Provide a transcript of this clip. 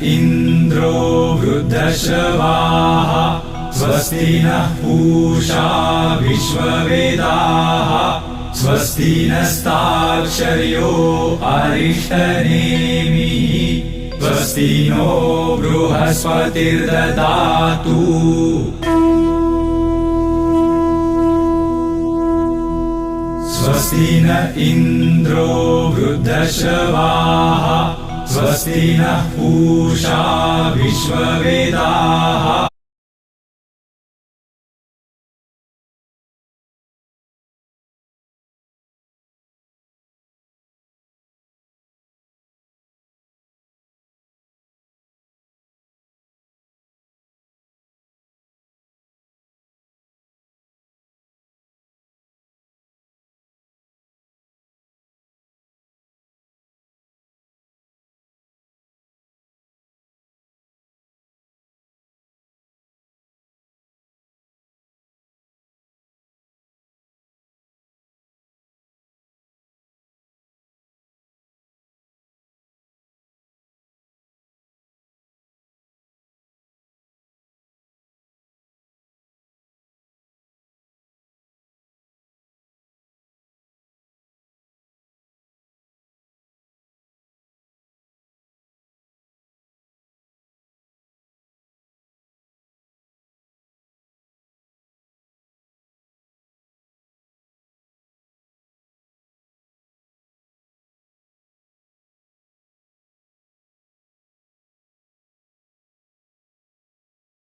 इन्द्रो वृद्धश्रवाः स्वस्ति नः पूषा विश्ववेदाः स्वस्ति नस्ताक्षर्यो अरिष्टनेमिः स्वस्ति नो बृहस्पतिर्ददातु। स्वस्ति न इन्द्रो वृद्धश्रवाः स्वस्ति नः पूषा विश्ववेदाः